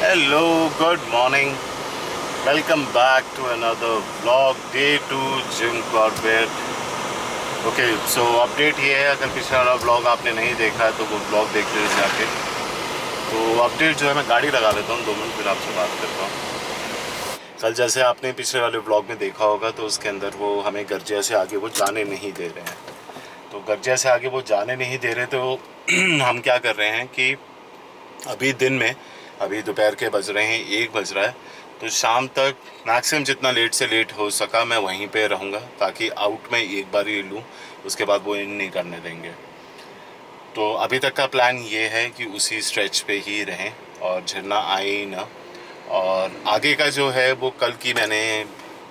Hello, good morning. Welcome back to another vlog, day 2 Jim Corbett. Okay so update ये है, अगर पिछला वाला व्लॉग आपने नहीं देखा है तो वो व्लॉग देख लीजिए जाके। तो अपडेट जो है, मैं गाड़ी लगा लेता हूँ 2 मिनट, फिर आपसे बात करता हूँ। कल जैसे आपने पिछले वाले व्लॉग में देखा होगा तो उसके अंदर वो हमें गर्जिया से आगे वो जाने नहीं दे रहे हैं। तो गर्जिया से आगे वो जाने नहीं दे रहे तो हम क्या कर रहे हैं कि अभी दिन में, अभी दोपहर के बज रहे हैं 1 बज रहा है, तो शाम तक मैक्सिमम जितना लेट से लेट हो सका मैं वहीं पे रहूँगा, ताकि आउट में एक बार ही लूँ, उसके बाद वो इन नहीं करने देंगे। तो अभी तक का प्लान ये है कि उसी स्ट्रेच पे ही रहें और झरना आए ही ना। और आगे का जो है वो कल की मैंने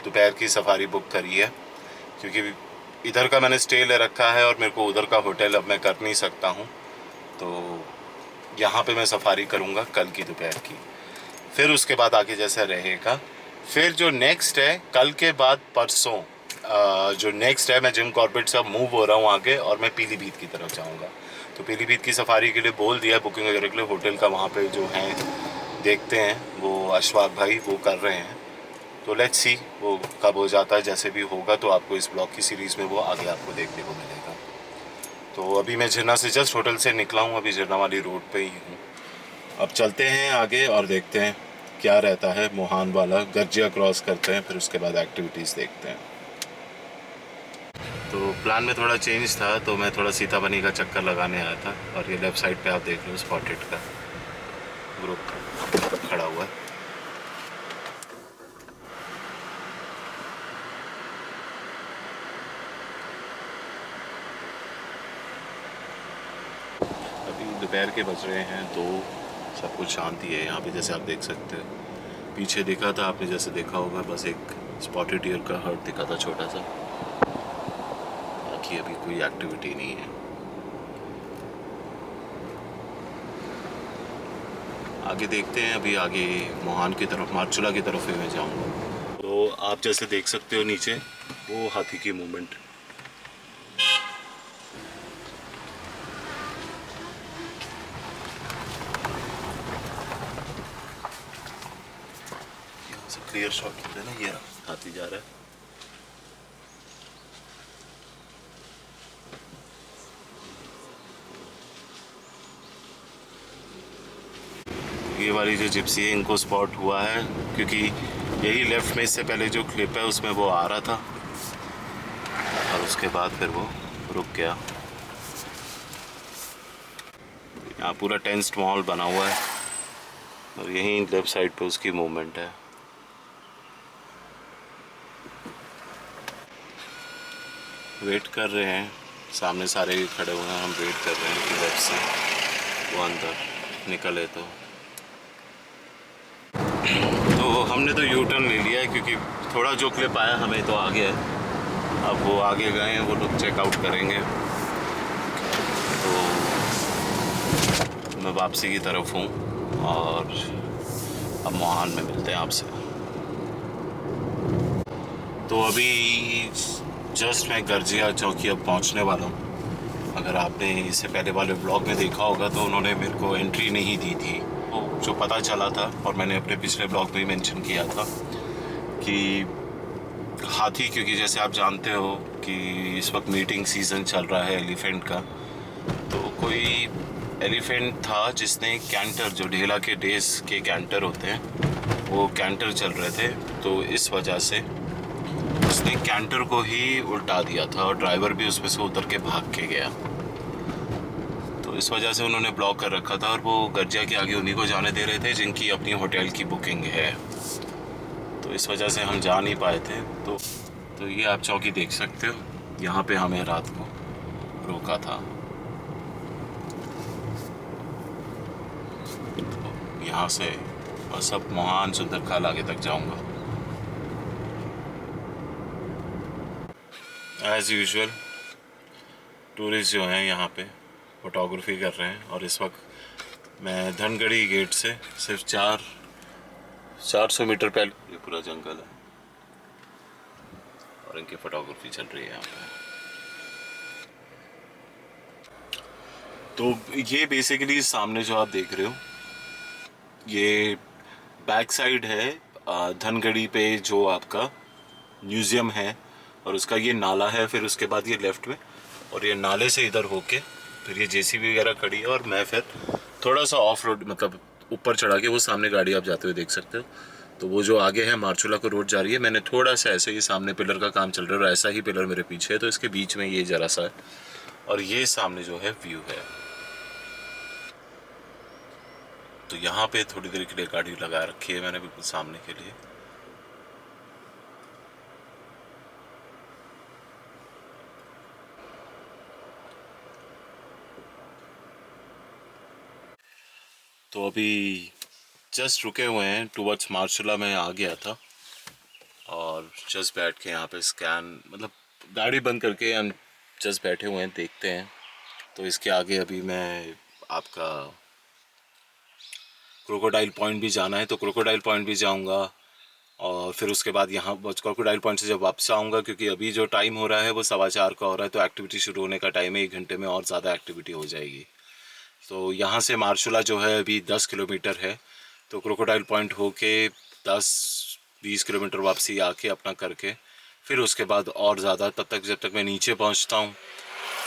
दोपहर की सफारी बुक करी है, क्योंकि इधर का मैंने स्टे ले रखा है और मेरे को उधर का होटल अब मैं कर नहीं सकता हूँ। तो यहाँ पे मैं सफारी करूँगा कल की दोपहर की, फिर उसके बाद आगे जैसा रहेगा। फिर जो नेक्स्ट है कल के बाद परसों, जो नेक्स्ट है, मैं जिम कॉर्बेट से मूव हो रहा हूँ आगे और मैं पीलीभीत की तरफ जाऊँगा। तो पीलीभीत की सफारी के लिए बोल दिया, बुकिंग वगैरह के लिए होटल का वहाँ पे जो है देखते हैं, वो अशफाक भाई वो कर रहे हैं। तो लेट्स सी वो कब हो जाता है, जैसे भी होगा तो आपको इस ब्लॉग की सीरीज़ में वो आगे आपको देखने को मिलेगा। तो अभी मैं झरना से जस्ट होटल से निकला हूँ, अभी झरना वाली रोड पे ही हूँ। अब चलते हैं आगे और देखते हैं क्या रहता है। मोहान वाला गर्जिया क्रॉस करते हैं, फिर उसके बाद एक्टिविटीज़ देखते हैं। तो प्लान में थोड़ा चेंज था, तो मैं थोड़ा सीताबनी का चक्कर लगाने आया था, और ये लेफ़्ट साइड पे आप देख लो स्पॉटेड का ग्रुप खड़ा हुआ है। अभी दोपहर के बज रहे हैं 2, सब कुछ शांति है यहाँ पे, जैसे आप देख सकते हैं। पीछे देखा था आपने, जैसे देखा होगा, बस एक स्पॉटेड डियर का हर्ट दिखा था छोटा सा, बाकी अभी कोई एक्टिविटी नहीं है। आगे देखते हैं, अभी आगे मोहान की तरफ, मार्चुला की तरफ ही मैं जाऊंगा। तो आप जैसे देख सकते हो नीचे वो हाथी की मूवमेंट, यहाँ से क्लियर शॉट लेते हैं ना, ये हाथी जा रहा है। ये वाली जो जिप्सी है, इनको स्पॉट हुआ है, क्योंकि यही लेफ्ट में इससे पहले जो क्लिप है उसमें वो आ रहा था, और उसके बाद फिर वो रुक गया। यहाँ पूरा टेंस्ड माहौल बना हुआ है, और यहीं लेफ्ट साइड पे उसकी मूवमेंट है। वेट कर रहे हैं, सामने सारे खड़े हुए हैं, हम वेट कर रहे हैं कि लेफ्ट से वो अंदर निकले। तो हमने तो यू टर्न ले लिया है, क्योंकि थोड़ा जो क्लिप आया हमें तो आ गया है। अब वो आगे गए हैं, वो लोग चेकआउट करेंगे। तो मैं वापसी की तरफ हूँ, और अब मोहान में मिलते हैं आपसे। तो अभी जस्ट मैं गर्जिया चौकी अब पहुँचने वाला हूँ। अगर आपने इससे पहले वाले ब्लॉग में देखा होगा तो उन्होंने मेरे को एंट्री नहीं दी थी, तो जो पता चला था, और मैंने अपने पिछले ब्लॉग में ही मेंशन किया था कि हाथी, क्योंकि जैसे आप जानते हो कि इस वक्त मीटिंग सीज़न चल रहा है एलिफेंट का, तो कोई एलिफेंट था जिसने कैंटर, जो ढेला के डेस के कैंटर होते हैं, वो कैंटर चल रहे थे, तो इस वजह से उसने कैंटर को ही उल्टा दिया था, और ड्राइवर भी उसमें से उतर के भाग के गया। तो इस वजह से उन्होंने ब्लॉक कर रखा था, और वो गर्जिया के आगे उन्हीं को जाने दे रहे थे जिनकी अपनी होटल की बुकिंग है। तो इस वजह से हम जा नहीं पाए थे। तो ये आप चौकी देख सकते हो, यहाँ पे हमें रात को रोका था। तो यहाँ से बस अब मोहान सुंदरखाल आगे तक जाऊँगा। एज़ यूजुअल टूरिस्ट जो हैं यहाँ पे फोटोग्राफी कर रहे हैं, और इस वक्त मैं धनगढ़ी गेट से सिर्फ 400 मीटर पहले, ये पूरा जंगल है और इनकी फोटोग्राफी चल रही है यहाँ पे। तो ये बेसिकली सामने जो आप देख रहे हो, ये बैक साइड है धनगढ़ी पे जो आपका म्यूज़ियम है, और उसका ये नाला है, फिर उसके बाद ये लेफ़्ट में, और ये नाले से इधर होके फिर ये जेसीबी वगैरह खड़ी है, और मैं फिर थोड़ा सा ऑफ रोड मतलब ऊपर चढ़ा के वो सामने गाड़ी आप जाते हुए देख सकते हो। तो वो जो आगे है मार्चूला को रोड जा रही है, मैंने थोड़ा सा ऐसे ही सामने पिलर का काम चल रहा है और ऐसा ही पिलर मेरे पीछे है, तो इसके बीच में ये ज़रा सा है, और ये सामने जो है व्यू है। तो यहाँ पे थोड़ी देर के लिए गाड़ी लगा रखी है मैंने बिल्कुल सामने के लिए। तो अभी जस्ट रुके हुए हैं, टूवर्ड्स मार्चूला में आ गया था, और जस्ट बैठ के यहाँ पे स्कैन मतलब गाड़ी बंद करके हम जस्ट बैठे हुए हैं, देखते हैं। तो इसके आगे अभी मैं आपका क्रोकोडाइल पॉइंट भी जाना है, तो क्रोकोडाइल पॉइंट भी जाऊंगा, और फिर उसके बाद यहाँ क्रोकोडाइल पॉइंट से जब वापस आऊँगा, क्योंकि अभी जो टाइम हो रहा है वो 4:15 का हो रहा है, तो एक्टिविटी शुरू होने का टाइम है, 1 घंटे में और ज़्यादा एक्टिविटी हो जाएगी। तो यहाँ से मार्चूला जो है अभी 10 किलोमीटर है, तो क्रोकोडाइल पॉइंट होके 10-20 किलोमीटर वापसी आके अपना करके फिर उसके बाद और ज़्यादा, तब तक जब तक मैं नीचे पहुँचता हूँ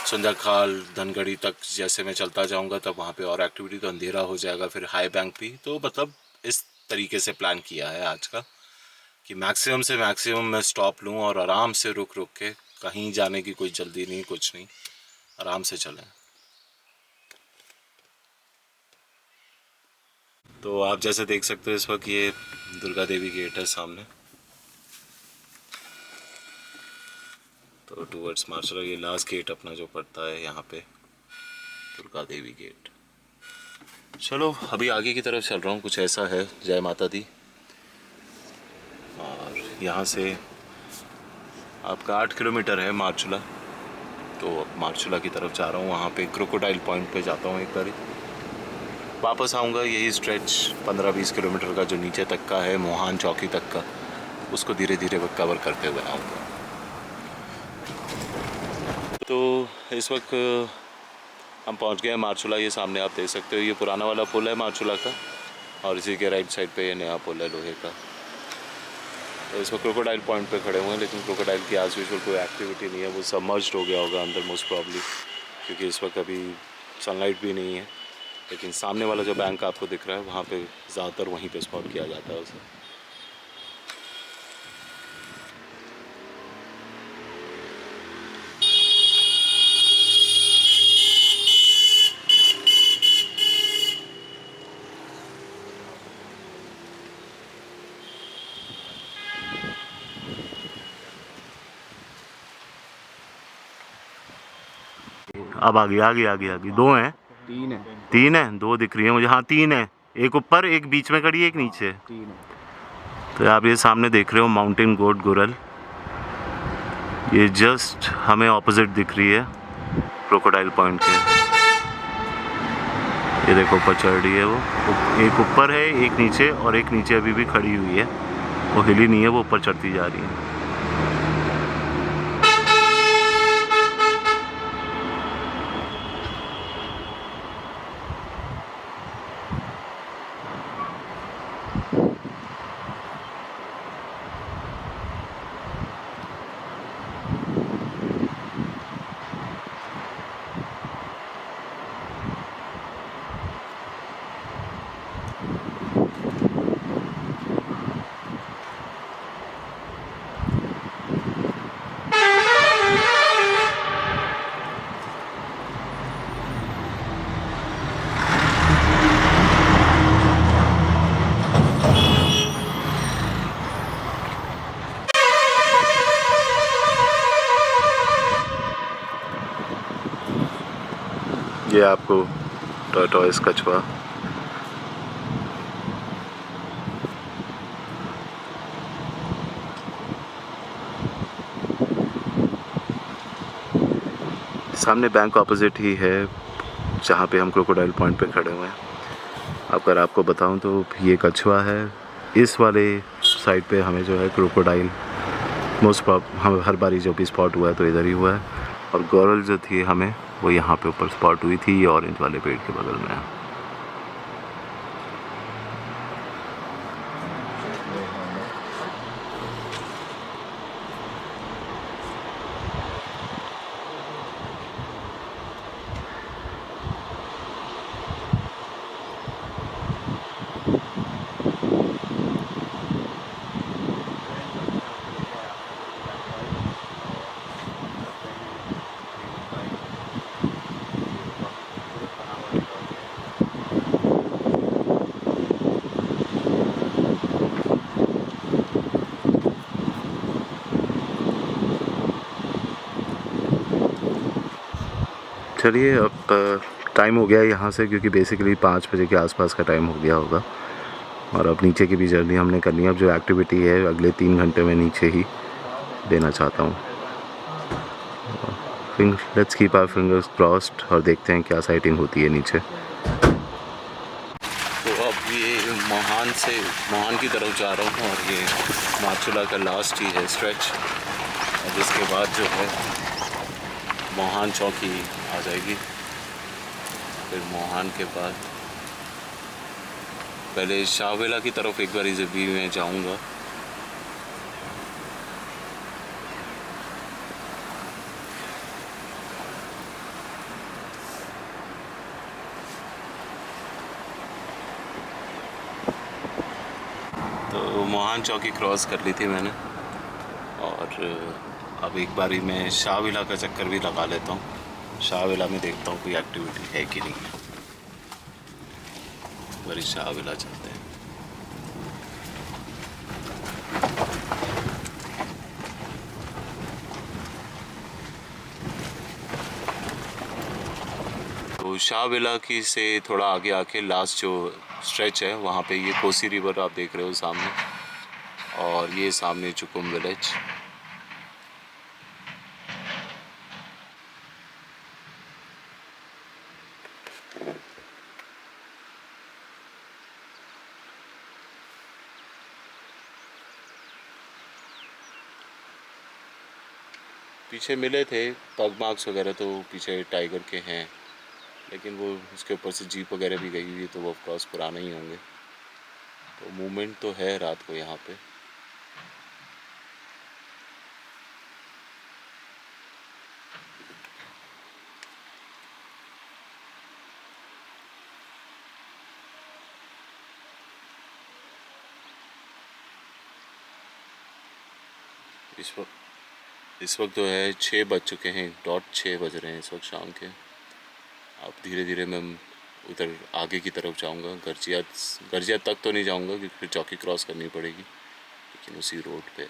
सुंदर खाल धनगढ़ी तक जैसे मैं चलता जाऊँगा, तब वहाँ पे और एक्टिविटी, तो अंधेरा हो जाएगा, फिर हाई बैंक भी। तो मतलब इस तरीके से प्लान किया है आज का कि मैक्सिमम से मैक्सिमम मैं स्टॉप लूँ और आराम से रुक रुक के, कहीं जाने की कोई जल्दी नहीं, कुछ नहीं, आराम से चलें। तो आप जैसे देख सकते हो इस वक्त ये दुर्गा देवी गेट है सामने, तो टूवर्ड्स मार्चूला ये लास्ट गेट अपना जो पड़ता है यहाँ पे, दुर्गा देवी गेट। चलो अभी आगे की तरफ चल रहा हूँ, कुछ ऐसा है। जय माता दी। और यहाँ से आपका 8 किलोमीटर है मार्चूला, तो मार्चूला की तरफ जा रहा हूँ, वहाँ पे क्रोकोडाइल पॉइंट पे जाता हूँ एक बार, वापस आऊँगा। यही स्ट्रेच 15-20 किलोमीटर का जो नीचे तक का है मोहान चौकी तक का, उसको धीरे धीरे कवर करते हुए आऊँगा। तो इस वक्त हम पहुंच गए हैं मार्चूला। ये सामने आप देख सकते हो, ये पुराना वाला पुल है मार्चूला का, और इसी के राइट साइड पे ये नया पुल है लोहे का। तो इस वक्त क्रोकोडाइल पॉइंट पे खड़े हुए हैं, लेकिन क्रोकोडाइल की एज यूजुअल कोई एक्टिविटी नहीं है, वो सबमर्ज्ड हो गया होगा अंदर मोस्ट प्रॉब्ली, क्योंकि इस वक्त अभी सनलाइट भी नहीं है। लेकिन सामने वाला जो बैंक आपको दिख रहा है वहाँ पे ज़्यादातर वहीं पे स्पॉट किया जाता है उसे। अब आ गई। दो हैं, तीन है, दो दिख रही है मुझे। हाँ 3 है, एक ऊपर, एक बीच में खड़ी है, एक नीचे। तो आप ये सामने देख रहे हो माउंटेन गोट गुरल, ये जस्ट हमें ऑपोजिट दिख रही है क्रोकोडाइल पॉइंट के। ये देखो ऊपर चढ़ रही है वो, एक ऊपर है एक नीचे, और एक नीचे अभी भी खड़ी हुई है, वो हिली नहीं है, वो ऊपर चढ़ती जा रही है। ये आपको टॉर्टोइस कछुआ, सामने बैंक ऑपोजिट ही है जहाँ पे हम क्रोकोडाइल पॉइंट पे खड़े हुए हैं। अगर आपको बताऊं तो ये कछुआ है, इस वाले साइड पे हमें जो है क्रोकोडाइल हम हर बारी जो भी स्पॉट हुआ है तो इधर ही हुआ है, और गौरल जो थी हमें वो यहाँ पे ऊपर स्पॉट हुई थी, ये ऑरेंज वाले पेड़ के बगल में है। चलिए अब टाइम हो गया यहाँ से, क्योंकि बेसिकली 5 बजे के आसपास का टाइम हो गया होगा, और अब नीचे की भी जर्नी हमने करनी है। अब जो एक्टिविटी है अगले 3 घंटे में नीचे ही देना चाहता हूँ। Let's keep our fingers crossed और देखते हैं क्या साइटिंग होती है नीचे। तो अब ये मोहान की तरफ जा रहा हूँ, और ये माचुला का लास्ट ही है स्ट्रेच, और इसके बाद जो है मोहान चौकी आ जाएगी। फिर मोहान के बाद पहले शाहवेला की तरफ एक बार भी मैं जाऊँगा। तो मोहान चौकी क्रॉस कर ली थी मैंने, और अब एक बारी मैं शाहविला का चक्कर भी लगा लेता हूँ। शाहविला में देखता हूँ कोई एक्टिविटी है कि नहीं है। बड़ी शाहविला चलते हैं। तो शाहविला की से थोड़ा आगे आके लास्ट जो स्ट्रेच है वहाँ पे ये कोसी रिवर आप देख रहे हो सामने, और ये सामने चुकुम विलेज। पीछे मिले थे पग मार्क्स वगैरह, तो पीछे टाइगर के हैं, लेकिन वो उसके ऊपर से जीप वगैरह भी गई हुई है, तो वो ऑफकोर्स पुराने ही होंगे। तो मूवमेंट तो है रात को यहाँ पे। इस वक्त जो है 6 बज चुके हैं, डॉट 6 बज रहे हैं इस वक्त शाम के। अब धीरे धीरे मैं उधर आगे की तरफ जाऊंगा। गर्जिया तक तो नहीं जाऊंगा, क्योंकि फिर चौकी क्रॉस करनी पड़ेगी, लेकिन उसी रोड पे।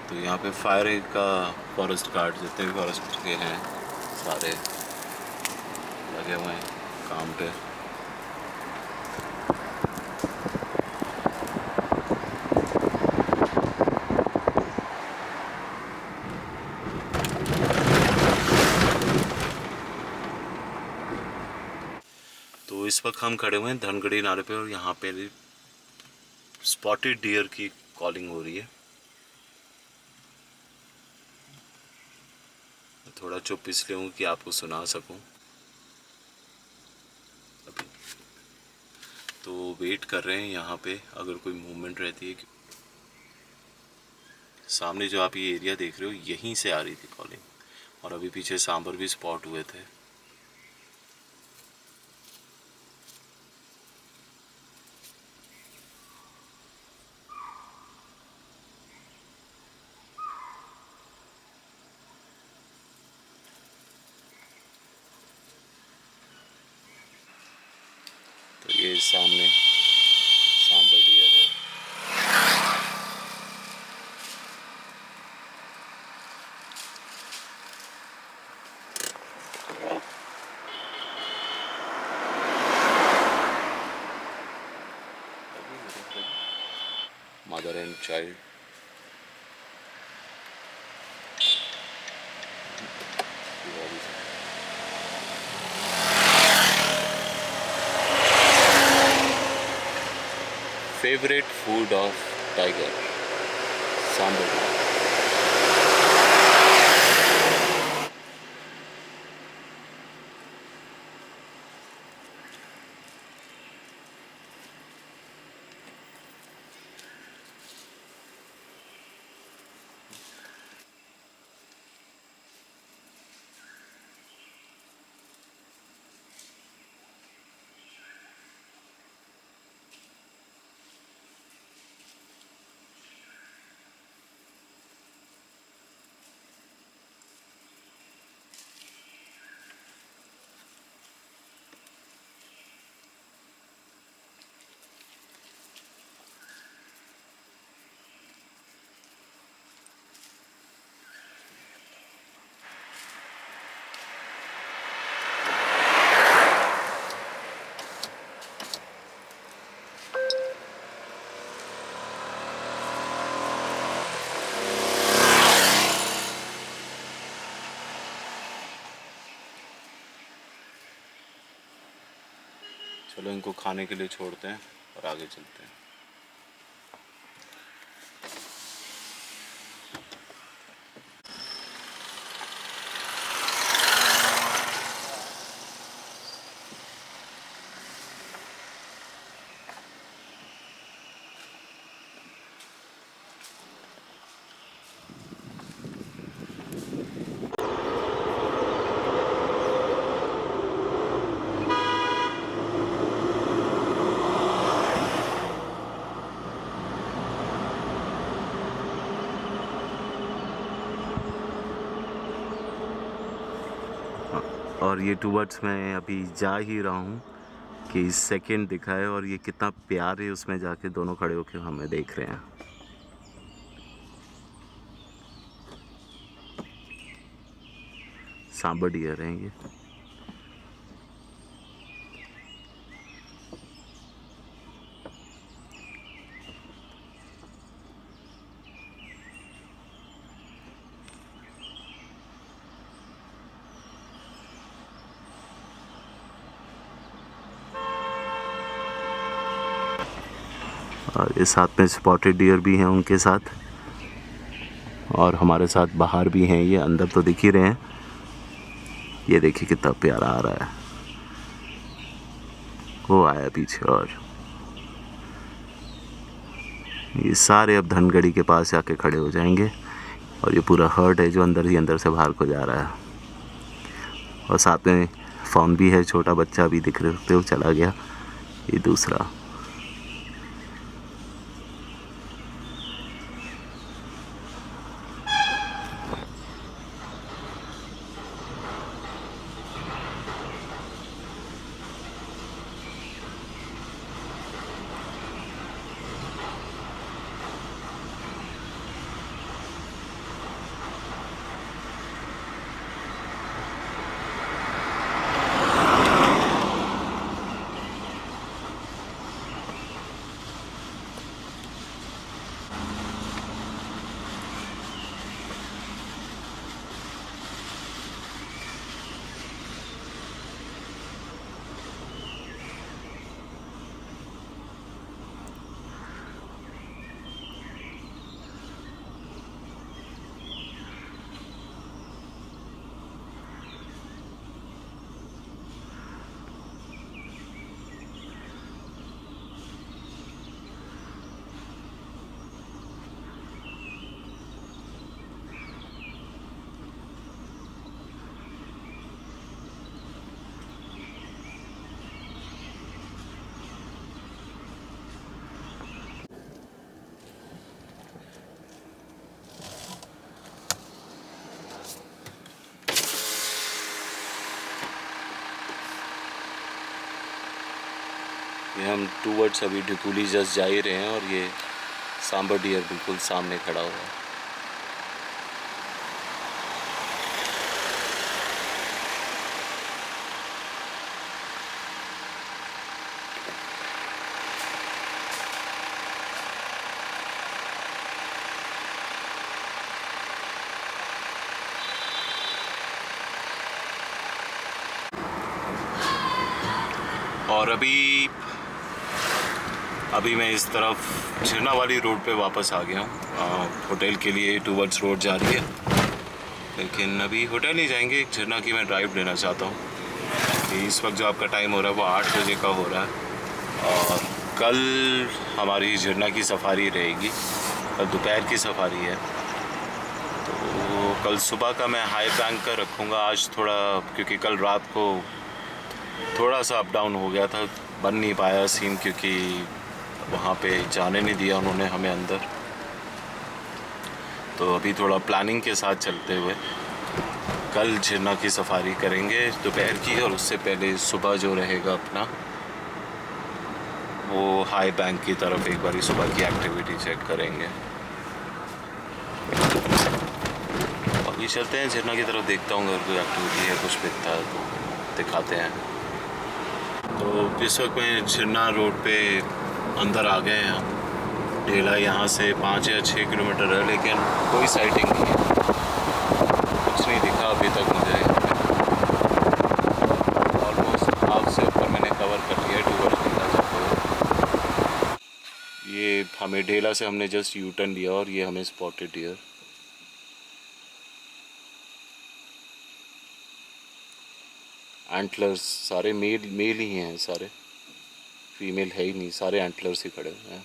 तो यहाँ पे फायर का फॉरेस्ट गार्ड जितने भी फॉरेस्ट के हैं सारे लगे हुए हैं काम पे। तो इस वक्त हम खड़े हुए हैं धनगढ़ी नाले पे, और यहाँ पे स्पॉटेड डियर की कॉलिंग हो रही है। थोड़ा चुप इसलिए हूँ कि आपको सुना सकूँ अभी। तो वेट कर रहे हैं यहाँ पे, अगर कोई मूवमेंट रहती है। सामने जो आप ये एरिया देख रहे हो यहीं से आ रही थी कॉलिंग, और अभी पीछे सांबर भी स्पॉट हुए थे। तो ये सामने सांबर डियर है। Mother and child. Favourite food of tiger sambar. चलो इनको खाने के लिए छोड़ते हैं और आगे चलते हैं। और ये टूवर्ड्स मैं अभी जा ही रहा हूँ कि सेकंड दिखा है और ये कितना प्यार है उसमें जाके दोनों खड़े होकर हमें देख रहे हैं। सांबर डियर हैं ये। और ये साथ में स्पॉटेड डियर भी हैं उनके साथ, और हमारे साथ बाहर भी हैं। ये अंदर तो दिख ही रहे हैं। ये देखिए कितना प्यारा आ रहा है। वो आया पीछे। और ये सारे अब धनगढ़ी के पास जाके खड़े हो जाएंगे। और ये पूरा हर्ट है जो अंदर ही अंदर से बाहर को जा रहा है। और साथ में फॉन भी है, छोटा बच्चा भी दिख रहे हो चला गया। ये दूसरा। ये हम टूवर्ड्स अभी ढिपुली जस्ट जा ही रहे हैं और ये सांबर डियर बिल्कुल सामने खड़ा हुआ है। और अभी मैं इस तरफ झरना वाली रोड पे वापस आ गया हूँ। होटल के लिए टूवर्ड्स रोड जा रही है, लेकिन अभी होटल नहीं जाएंगे। एक झरना की मैं ड्राइव लेना चाहता हूँ कि इस वक्त जो आपका टाइम हो रहा है वो 8 बजे का हो रहा है। और कल हमारी झरना की सफारी रहेगी, कल दोपहर की सफारी है। तो कल सुबह का मैं हाई बैंक का रखूँगा आज थोड़ा, क्योंकि कल रात को थोड़ा सा अप डाउन हो गया था, बन नहीं पाया सीन, क्योंकि वहाँ पे जाने नहीं दिया उन्होंने हमें अंदर। तो अभी थोड़ा प्लानिंग के साथ चलते हुए कल झरना की सफारी करेंगे दोपहर की, और उससे पहले सुबह जो रहेगा अपना वो हाई बैंक की तरफ एक बारी सुबह की एक्टिविटी चेक करेंगे। अभी चलते हैं झरना की तरफ, देखता हूँ अगर कोई एक्टिविटी है, कुछ दिखता है तो दिखाते हैं। तो इस वक्त मैं झरना रोड पे अंदर आ गए हैं। डेला यहाँ से 5 या 6 किलोमीटर है, लेकिन कोई साइटिंग नहीं है, कुछ नहीं दिखा अभी तक मुझे। ऑलमोस्ट हाफ से ऊपर मैंने कवर कर लिया टूर। हमें ढेला से हमने जस्ट यू टर्न लिया और ये हमें स्पॉटेड डियर। एंटलर्स सारे मेल मेल ही हैं, सारे फीमेल है ही नहीं, सारे एंटलर्स ही खड़े हुए हैं।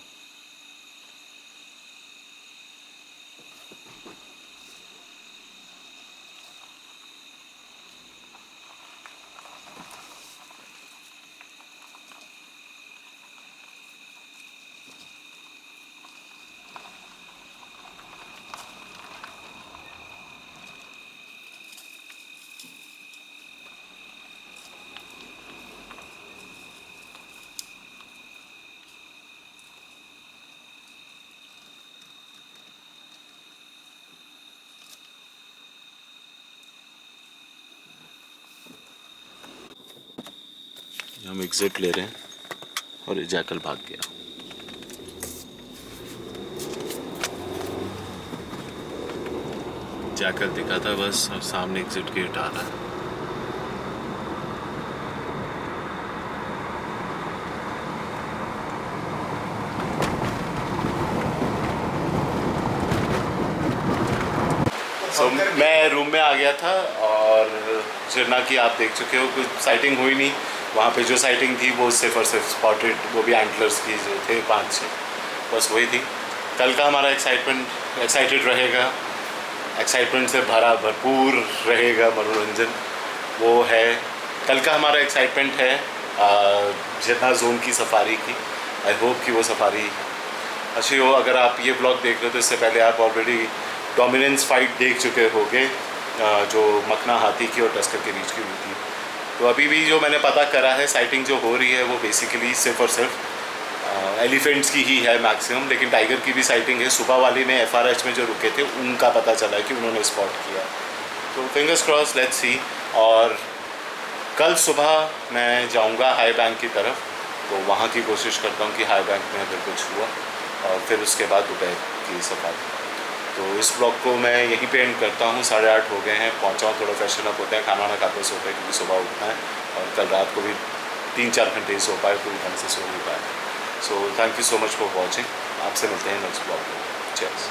हम एग्जिट ले रहे हैं और जैकल भाग गया। जैकल दिखा था बस, और सामने एग्जिट गेट आ रहा है। मैं रूम में आ गया था और झरना की आप देख चुके हो, कुछ साइटिंग हुई नहीं वहाँ पे। जो साइटिंग थी वो सिर्फ और सिर्फ स्पॉटेड, वो भी एंटलर्स की जो थे 5-6, बस वही थी। कल का हमारा एक्साइटेड रहेगा, एक्साइटमेंट से भरपूर रहेगा मनोरंजन, वो है। कल का हमारा एक्साइटमेंट है झरना जोन की सफारी की। आई होप कि वो सफारी अच्छी हो। अगर आप ये ब्लॉग देख रहे हो तो इससे पहले आप ऑलरेडी डोमिनेंस फाइट देख चुके होंगे, जो मखना हाथी की और टस्कर के बीच की हुई थी। तो अभी भी जो मैंने पता करा है, साइटिंग जो हो रही है वो बेसिकली सिर्फ और सिर्फ एलिफेंट्स की ही है मैक्सिमम, लेकिन टाइगर की भी साइटिंग है। सुबह वाले में FRH में जो रुके थे उनका पता चला है कि उन्होंने स्पॉट किया। तो फिंगर्स क्रॉस, लेट्स सी। और कल सुबह मैं जाऊंगा हाई बैंक की तरफ, तो वहाँ की कोशिश करता हूँ कि हाई बैंक में अगर कुछ हुआ, और फिर उसके बाद दोपहर की सफारी। तो इस ब्लॉग को मैं यहीं पे एंड करता हूँ। 8:30 हो गए हैं, पहुँचा हूँ, थोड़ा फ्रेशन अप होते हैं, खाना वाना खाते सोते हैं, क्योंकि सुबह उठना है। और कल रात को भी 3-4 घंटे ही सो पाए, पूरी ढंग से सो नहीं पाए। So thank you so much for watching. आपसे मिलते हैं नेक्स्ट ब्लॉग में। चीयर्स।